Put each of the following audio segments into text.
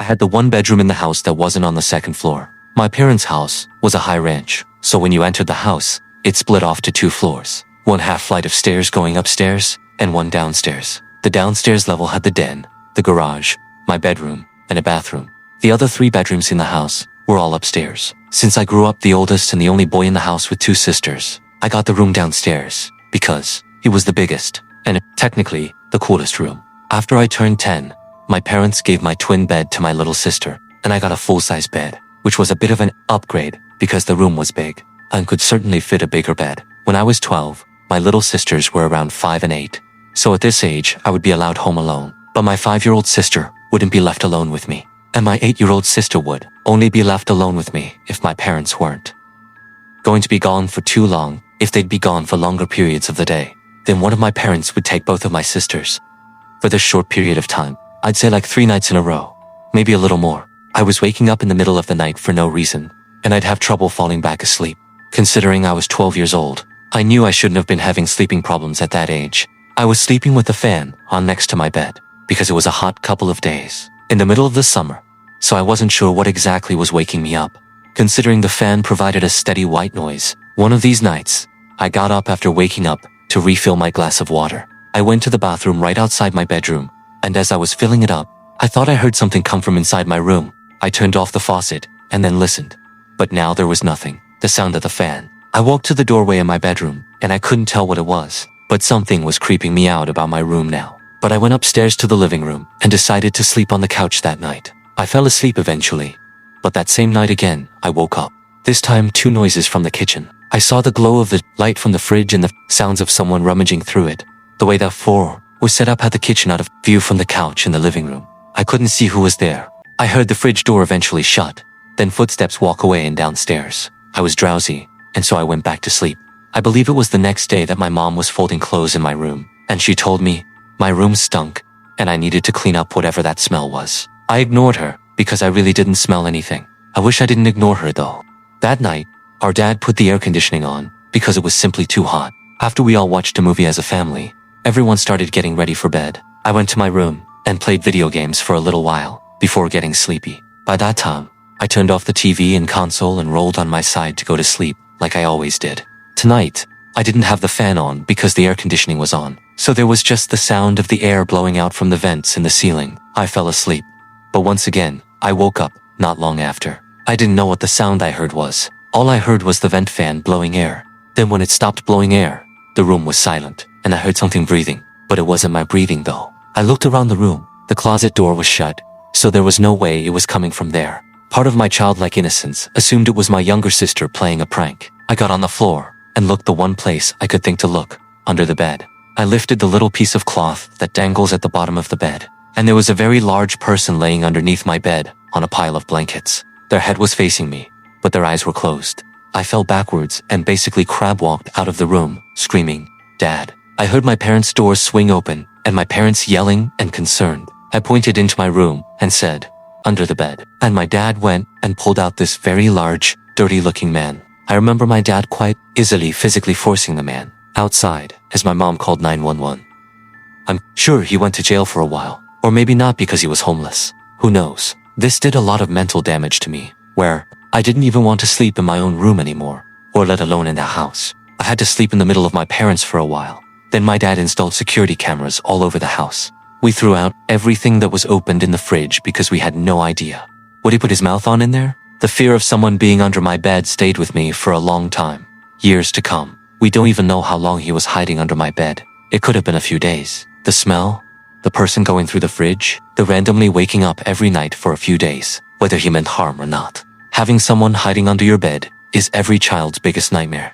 had the one bedroom in the house that wasn't on the second floor. My parents' house was a high ranch, so when you entered the house, it split off to 2 floors. One half flight of stairs going upstairs, and one downstairs. The downstairs level had the den, the garage, my bedroom, and a bathroom. The other 3 bedrooms in the house were all upstairs. Since I grew up the oldest and the only boy in the house with 2 sisters, I got the room downstairs, because it was the biggest, and technically, the coolest room. After I turned 10, my parents gave my twin bed to my little sister, and I got a full-size bed, which was a bit of an upgrade because the room was big and could certainly fit a bigger bed. When I was 12, my little sisters were around 5 and 8, so at this age, I would be allowed home alone. But my 5-year-old sister wouldn't be left alone with me, and my 8-year-old sister would only be left alone with me if my parents weren't going to be gone for too long. If they'd be gone for longer periods of the day, then one of my parents would take both of my sisters. For this short period of time, I'd say like 3 nights in a row, maybe a little more, I was waking up in the middle of the night for no reason, and I'd have trouble falling back asleep. Considering I was 12 years old, I knew I shouldn't have been having sleeping problems at that age. I was sleeping with the fan on next to my bed, because it was a hot couple of days, in the middle of the summer, so I wasn't sure what exactly was waking me up. Considering the fan provided a steady white noise, one of these nights, I got up after waking up to refill my glass of water. I went to the bathroom right outside my bedroom, and as I was filling it up, I thought I heard something come from inside my room. I turned off the faucet and then listened, but now there was nothing. The sound of the fan. I walked to the doorway in my bedroom, and I couldn't tell what it was, but something was creeping me out about my room now. But I went upstairs to the living room and decided to sleep on the couch that night. I fell asleep eventually, but that same night again, I woke up. This time 2 noises from the kitchen. I saw the glow of the light from the fridge and the sounds of someone rummaging through it. The way that floor was set up had the kitchen out of view from the couch in the living room. I couldn't see who was there. I heard the fridge door eventually shut, then footsteps walk away and downstairs. I was drowsy, and so I went back to sleep. I believe it was the next day that my mom was folding clothes in my room, and she told me my room stunk, and I needed to clean up whatever that smell was. I ignored her, because I really didn't smell anything. I wish I didn't ignore her though. That night, our dad put the air conditioning on, because it was simply too hot. After we all watched a movie as a family, everyone started getting ready for bed. I went to my room, and played video games for a little while, before getting sleepy. By that time, I turned off the TV and console and rolled on my side to go to sleep, like I always did. Tonight, I didn't have the fan on because the air conditioning was on, so there was just the sound of the air blowing out from the vents in the ceiling. I fell asleep. But once again, I woke up, not long after. I didn't know what the sound I heard was. All I heard was the vent fan blowing air. Then when it stopped blowing air, the room was silent, and I heard something breathing, but it wasn't my breathing though. I looked around the room. The closet door was shut, so there was no way it was coming from there. Part of my childlike innocence assumed it was my younger sister playing a prank. I got on the floor and looked the one place I could think to look, under the bed. I lifted the little piece of cloth that dangles at the bottom of the bed, and there was a very large person laying underneath my bed on a pile of blankets. Their head was facing me, but their eyes were closed. I fell backwards and basically crab-walked out of the room, screaming, "Dad." I heard my parents' door swing open and my parents yelling and concerned. I pointed into my room and said, "Under the bed." And my dad went and pulled out this very large, dirty-looking man. I remember my dad quite easily physically forcing the man outside as my mom called 911. I'm sure he went to jail for a while, or maybe not because he was homeless. Who knows? This did a lot of mental damage to me, where I didn't even want to sleep in my own room anymore, or let alone in the house. I had to sleep in the middle of my parents for a while. Then my dad installed security cameras all over the house. We threw out everything that was opened in the fridge because we had no idea. Would he put his mouth on in there? The fear of someone being under my bed stayed with me for a long time. Years to come. We don't even know how long he was hiding under my bed. It could have been a few days. The smell, the person going through the fridge, the randomly waking up every night for a few days, whether he meant harm or not. Having someone hiding under your bed is every child's biggest nightmare.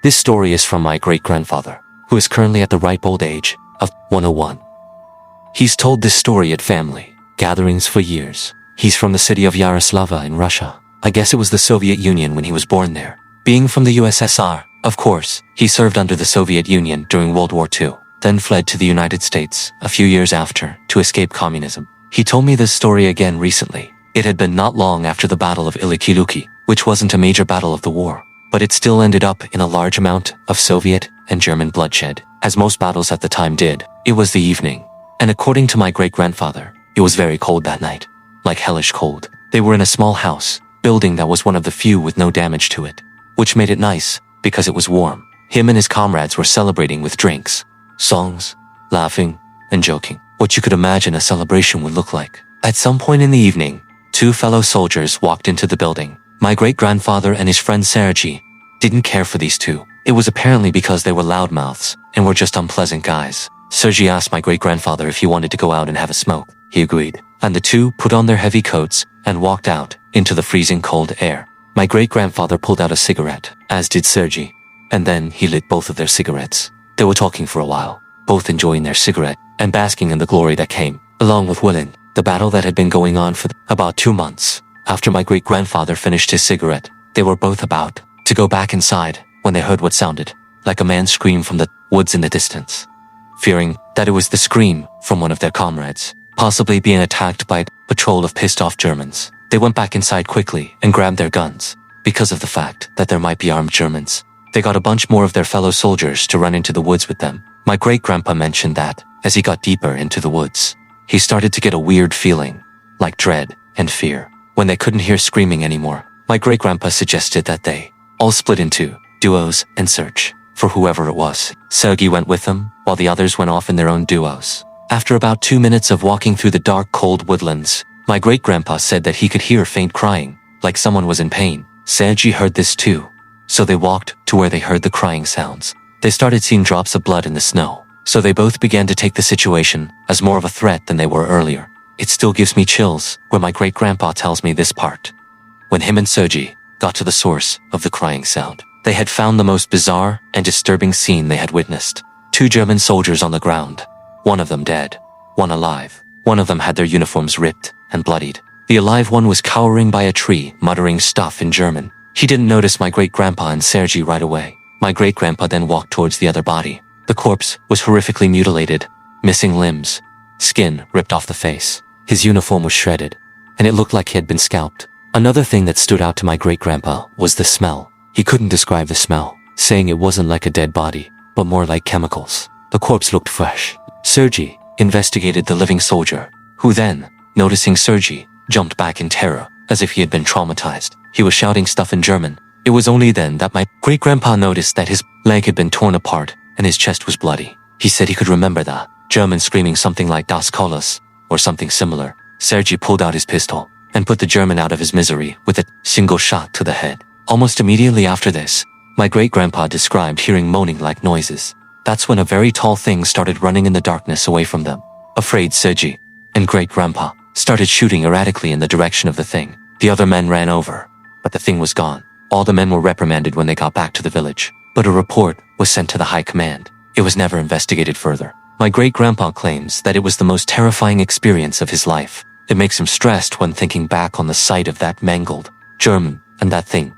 This story is from my great-grandfather, who is currently at the ripe old age of 101. He's told this story at family gatherings for years. He's from the city of Yaroslavl in Russia. I guess it was the Soviet Union when he was born there. Being from the USSR, of course, he served under the Soviet Union during World War II, then fled to the United States a few years after to escape communism. He told me this story again recently. It had been not long after the Battle of Ilikiluki, which wasn't a major battle of the war, but it still ended up in a large amount of Soviet and German bloodshed, as most battles at the time did. It was the evening And according to my great-grandfather, it was very cold that night. Like hellish cold. They were in a small house, building that was one of the few with no damage to it. Which made it nice, because it was warm. Him and his comrades were celebrating with drinks, songs, laughing, and joking. What you could imagine a celebration would look like. At some point in the evening, two fellow soldiers walked into the building. My great-grandfather and his friend Sergi didn't care for these two. It was apparently because they were loudmouths and were just unpleasant guys. Sergi asked my great-grandfather if he wanted to go out and have a smoke. He agreed, and the two put on their heavy coats and walked out into the freezing cold air. My great-grandfather pulled out a cigarette, as did Sergi, and then he lit both of their cigarettes. They were talking for a while, both enjoying their cigarette and basking in the glory that came, along with Willin, the battle that had been going on for about 2 months. After my great-grandfather finished his cigarette, they were both about to go back inside when they heard what sounded like a man scream from the woods in the distance. Fearing that it was the scream from one of their comrades, possibly being attacked by a patrol of pissed-off Germans, they went back inside quickly and grabbed their guns. Because of the fact that there might be armed Germans, they got a bunch more of their fellow soldiers to run into the woods with them. My great-grandpa mentioned that, as he got deeper into the woods, he started to get a weird feeling, like dread and fear. When they couldn't hear screaming anymore, my great-grandpa suggested that they all split into duos and search for whoever it was. Sergi went with them, while the others went off in their own duos. After about 2 minutes of walking through the dark, cold woodlands, my great-grandpa said that he could hear faint crying, like someone was in pain. Sergi heard this too, so they walked to where they heard the crying sounds. They started seeing drops of blood in the snow, so they both began to take the situation as more of a threat than they were earlier. It still gives me chills when my great-grandpa tells me this part. When him and Sergi got to the source of the crying sound, they had found the most bizarre and disturbing scene they had witnessed. 2 German soldiers on the ground, one of them dead, one alive. One of them had their uniforms ripped and bloodied. The alive one was cowering by a tree, muttering stuff in German. He didn't notice my great-grandpa and Sergi right away. My great-grandpa then walked towards the other body. The corpse was horrifically mutilated, missing limbs, skin ripped off the face. His uniform was shredded, and it looked like he had been scalped. Another thing that stood out to my great-grandpa was the smell. He couldn't describe the smell, saying it wasn't like a dead body, but more like chemicals. The corpse looked fresh. Sergi investigated the living soldier, who then, noticing Sergi, jumped back in terror, as if he had been traumatized. He was shouting stuff in German. It was only then that my great-grandpa noticed that his leg had been torn apart and his chest was bloody. He said he could remember the German screaming something like Das Kolas, or something similar. Sergi pulled out his pistol and put the German out of his misery with a single shot to the head. Almost immediately after this, my great-grandpa described hearing moaning-like noises. That's when a very tall thing started running in the darkness away from them. Afraid, Sergi and great-grandpa started shooting erratically in the direction of the thing. The other men ran over, but the thing was gone. All the men were reprimanded when they got back to the village, but a report was sent to the high command. It was never investigated further. My great-grandpa claims that it was the most terrifying experience of his life. It makes him stressed when thinking back on the sight of that mangled German and that thing.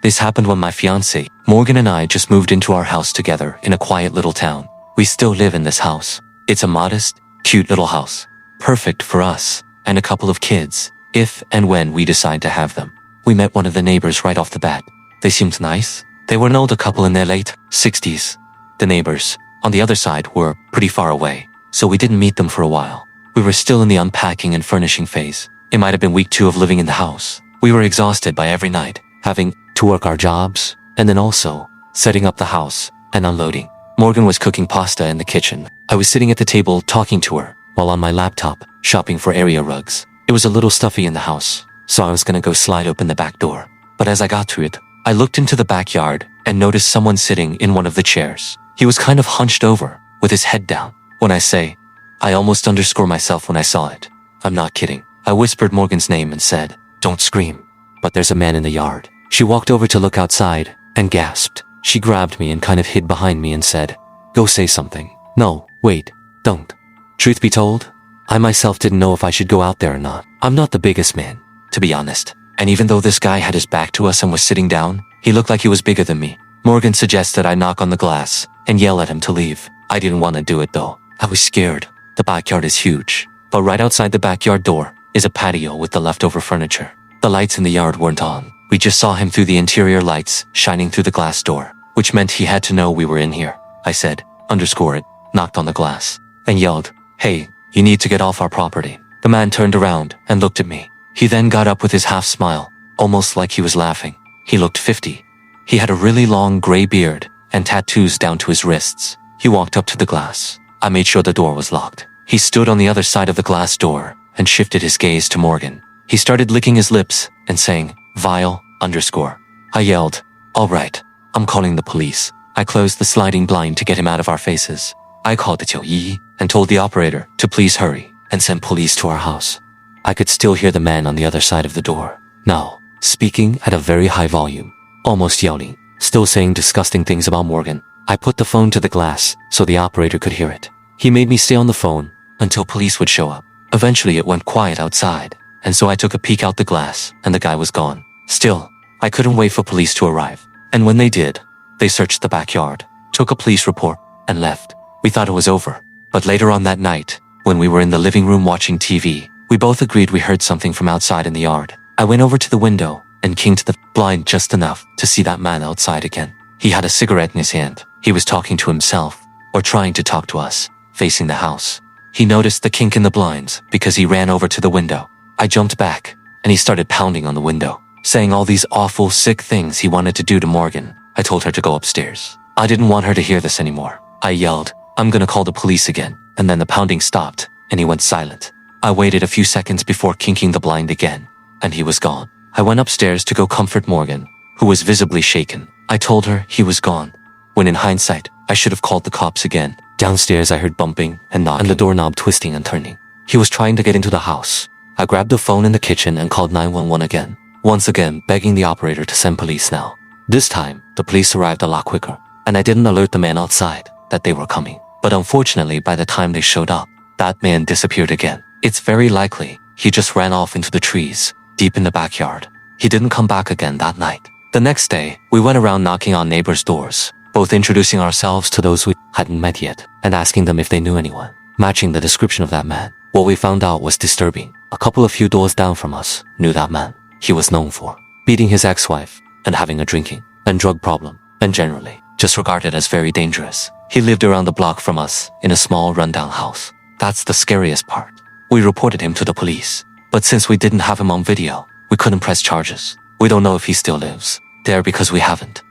This happened when my fiancée, Morgan, and I just moved into our house together in a quiet little town. We still live in this house. It's a modest, cute little house. Perfect for us and a couple of kids, if and when we decide to have them. We met one of the neighbors right off the bat. They seemed nice. They were an older couple in their late 60s. The neighbors, on the other side, were pretty far away, so we didn't meet them for a while. We were still in the unpacking and furnishing phase. It might have been week 2 of living in the house. We were exhausted by every night, having to work our jobs, and then also setting up the house and unloading. Morgan was cooking pasta in the kitchen. I was sitting at the table talking to her, while on my laptop, shopping for area rugs. It was a little stuffy in the house, so I was gonna go slide open the back door. But as I got to it, I looked into the backyard and noticed someone sitting in one of the chairs. He was kind of hunched over, with his head down. When I say, I almost underscore myself when I saw it. I'm not kidding. I whispered Morgan's name and said, "Don't scream." But there's a man in the yard. She walked over to look outside and gasped. She grabbed me and kind of hid behind me and said, "Go say something." No, wait, don't. Truth be told, I myself didn't know if I should go out there or not. I'm not the biggest man, to be honest. And even though this guy had his back to us and was sitting down, he looked like he was bigger than me. Morgan suggested I knock on the glass and yell at him to leave. I didn't want to do it though. I was scared. The backyard is huge. But right outside the backyard door is a patio with the leftover furniture. The lights in the yard weren't on. We just saw him through the interior lights shining through the glass door, which meant he had to know we were in here. I said, underscore it, knocked on the glass, and yelled, "Hey, you need to get off our property." The man turned around and looked at me. He then got up with his half smile, almost like he was laughing. He looked 50. He had a really long gray beard and tattoos down to his wrists. He walked up to the glass. I made sure the door was locked. He stood on the other side of the glass door and shifted his gaze to Morgan. He started licking his lips and saying, "Vile, underscore." I yelled, "All right, I'm calling the police." I closed the sliding blind to get him out of our faces. I called the 911 and told the operator to please hurry and send police to our house. I could still hear the man on the other side of the door, now speaking at a very high volume, almost yelling, still saying disgusting things about Morgan. I put the phone to the glass so the operator could hear it. He made me stay on the phone until police would show up. Eventually it went quiet outside, and so I took a peek out the glass and the guy was gone. Still, I couldn't wait for police to arrive. And when they did, they searched the backyard, took a police report, and left. We thought it was over. But later on that night, when we were in the living room watching TV, we both agreed we heard something from outside in the yard. I went over to the window and kinked the blind just enough to see that man outside again. He had a cigarette in his hand. He was talking to himself, or trying to talk to us, facing the house. He noticed the kink in the blinds because he ran over to the window. I jumped back, and he started pounding on the window, saying all these awful, sick things he wanted to do to Morgan. I told her to go upstairs. I didn't want her to hear this anymore. I yelled, "I'm gonna call the police again," and then the pounding stopped, and he went silent. I waited a few seconds before kinking the blind again, and he was gone. I went upstairs to go comfort Morgan, who was visibly shaken. I told her he was gone, when in hindsight, I should have called the cops again. Downstairs I heard bumping and knocking, and the doorknob twisting and turning. He was trying to get into the house. I grabbed the phone in the kitchen and called 911 again, once again begging the operator to send police now. This time, the police arrived a lot quicker, and I didn't alert the man outside that they were coming. But unfortunately, by the time they showed up, that man disappeared again. It's very likely he just ran off into the trees, deep in the backyard. He didn't come back again that night. The next day, we went around knocking on neighbors' doors, both introducing ourselves to those we hadn't met yet, and asking them if they knew anyone, matching the description of that man. What we found out was disturbing. A couple of few doors down from us knew that man. He was known for beating his ex-wife and having a drinking and drug problem, and generally just regarded as very dangerous. He lived around the block from us in a small rundown house. That's the scariest part. We reported him to the police, but since we didn't have him on video, we couldn't press charges. We don't know if he still lives there because we haven't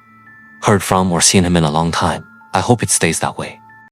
heard from or seen him in a long time. I hope it stays that way.